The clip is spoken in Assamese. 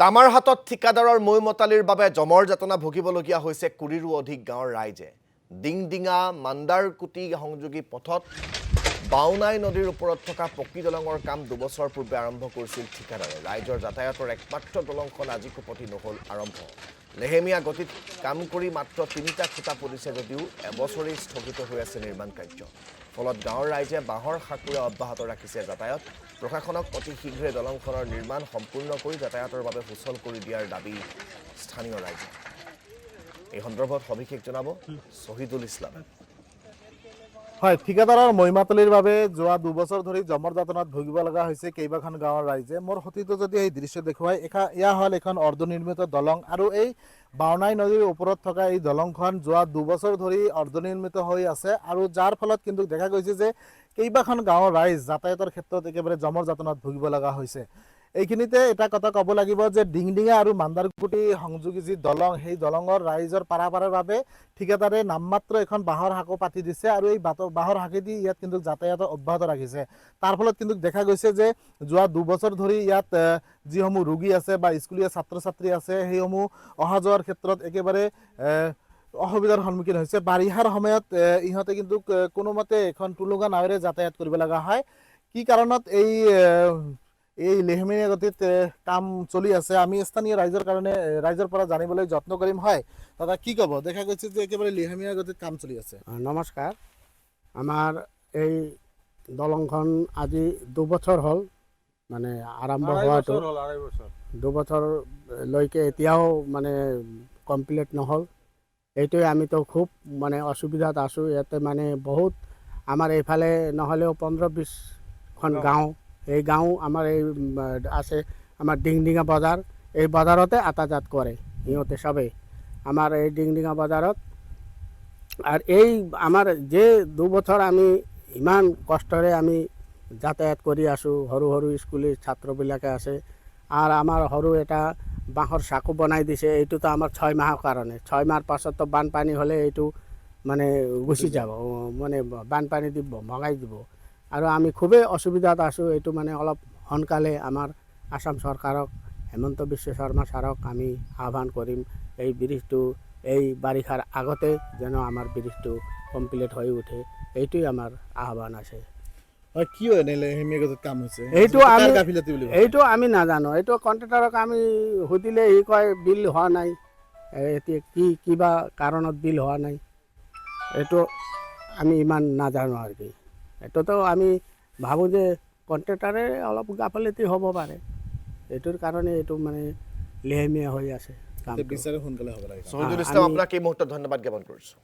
তামাৰ হাতত ঠিকাদাৰৰ মৈমতালিৰ বাবে জমৰ যাতনা ভুগিবলগীয়া হৈছে কুৰিৰো অধিক গাঁৱৰ ৰাইজে। ডিংডিঙা মান্দাৰকুটি সংযোগী পথত বাওনাই নদীৰ ওপৰত থকা পকী দলঙৰ কাম 2 বছৰ পূৰ্বে আৰম্ভ কৰিছিল ঠিকাদাৰে। ৰাইজৰ যাতায়াতৰ একমাত্ৰ দলংখন আজি কুপতি নহল আৰম্ভ। লেহেমীয়া গতিত কাম কৰি মাত্ৰ 3টা খুঁটা পুতিছে যদিও এবছৰেই স্থগিত হৈ আছে নিৰ্মাণ কাৰ্য। ফলত গাঁৱৰ ৰাইজে বাঁহৰ সাঁকোৰে অব্যাহত ৰাখিছে যাতায়াত। প্ৰশাসনক অতি শীঘ্ৰে দলংখনৰ নিৰ্মাণ সম্পূৰ্ণ কৰি যাতায়াতৰ বাবে সুচল কৰি দিয়াৰ দাবী স্থানীয় ৰাইজে। এই সন্দৰ্ভত সবিশেষ জনাব শহীদুল ইছলামে। হয়, ঠিকাদাৰৰ মৈমাতলিৰ বাবে যোৱা 2 বছৰ ধৰি জমৰ যাতনাত ভুগিব লগা হৈছে কেইবাখন গাঁৱৰ ৰাইজে। মোৰ সতীৰ্থ যদি এই দৃশ্য দেখুৱাই, এয়া হ'ল এখন অৰ্ধনিৰ্মিত দলং আৰু এই বাওনাই নদীৰ ওপৰত থকা এই দলংখন যোৱা 2 বছৰ ধৰি অৰ্ধনিৰ্মিত হৈ আছে আৰু যাৰ ফলত কিন্তু দেখা গৈছে যে কেইবাখন গাঁৱৰ ৰাইজ যাতায়াতৰ ক্ষেত্ৰত একেবাৰে জমৰ যাতনাত ভুগিব লগা হৈছে। এইখিনিতে এটা কথা ক'ব লাগিব যে ডিংডিঙা আৰু মান্দাৰকুটি সংযোগী যি দলং, সেই দলঙৰ ৰাইজৰ পাৰাপাৰৰ বাবে ঠিকাদাৰে নামমাত্ৰ এখন বাঁহৰ সাঁকো পাতি দিছে আৰু এই বাঁহৰ সাঁকেদি ইয়াত কিন্তু যাতায়াত অব্যাহত ৰাখিছে। তাৰ ফলত কিন্তু দেখা গৈছে যে যোৱা 2 বছৰ ধৰি ইয়াত যিসমূহ ৰোগী আছে বা স্কুলীয়া ছাত্ৰ ছাত্ৰী আছে, সেইসমূহ অহা যোৱাৰ ক্ষেত্ৰত একেবাৰে অসুবিধাৰ সন্মুখীন হৈছে। বাৰিষাৰ সময়ত ইহঁতে কিন্তু কোনোমতে এখন টুলুঙা নাৱেৰে যাতায়াত কৰিব লগা হয়। কি কাৰণত এই লেহেমীয়া গতিত কাম চলি আছে, আমি স্থানীয় ৰাইজৰ পৰা জানিবলৈ যত্ন কৰিম। হয় দাদা, কি ক'ব? দেখা গৈছে যে একেবাৰে লেহেমীয়া গতিত কাম চলি আছে। নমস্কাৰ। আমাৰ এই দলংখন আজি 2 বছৰ হ'ল, মানে আৰম্ভ হোৱাটো 2 বছৰলৈকে এতিয়াও মানে কমপ্লিট নহ'ল। এইটোৱে আমিতো খুব মানে অসুবিধাত আছোঁ। ইয়াতে মানে বহুত আমাৰ এইফালে নহ'লেও 15-20খন গাঁও, এই গাঁও আমাৰ এই আছে। আমাৰ ডিংডিঙা বজাৰ, এই বজাৰতে আতাযাত কৰে সিহঁতে চবেই, আমাৰ এই ডিংডিঙা বজাৰত। আৰ এই আমাৰ যে 2 বছৰ আমি ইমান কষ্টৰে আমি যাতায়াত কৰি আছোঁ, সৰু সৰু স্কুলীৰ ছাত্ৰবিলাকে আছে, আৰ আমাৰ সৰু এটা বাঁহৰ চাকু বনাই দিছে। এইটোতো আমাৰ 6 মাহৰ কাৰণে, 6 মাহৰ পাছততো বানপানী হ'লে এইটো মানে গুচি যাব, মানে বানপানী দিব ভগাই দিব। আৰু আমি খুবেই অসুবিধাত আছোঁ। এইটো মানে অলপ সোনকালে আমাৰ আসাম চৰকাৰক, হেমন্ত বিশ্ব শৰ্মা ছাৰক আমি আহ্বান কৰিম, এই ব্ৰিজটো এই বাৰিষাৰ আগতে যেন আমাৰ ব্ৰিজটো কমপ্লিট হৈ উঠে, এইটোৱে আমাৰ আহ্বান আছে। কি লেহেমীয়া গতিত কাম হৈছে এইটো আমি নাজানো। এইটো কণ্ট্ৰেক্টৰক আমি সুধিলে সি কয় বিল হোৱা নাই। এতিয়া কিবা কাৰণত বিল হোৱা নাই, এইটো আমি ইমান নাজানো আৰু কি। এইটোতো আমি ভাবোঁ যে কণ্ট্ৰেক্টৰে অলপ গাফিলতি হ'ব পাৰে, এইটোৰ কাৰণে এইটো মানে লেহেমীয়া হৈ আছে। শহীদুল ইছলাম, আপোনাক এই মুহূৰ্তত ধন্যবাদ জ্ঞাপন কৰিছোঁ।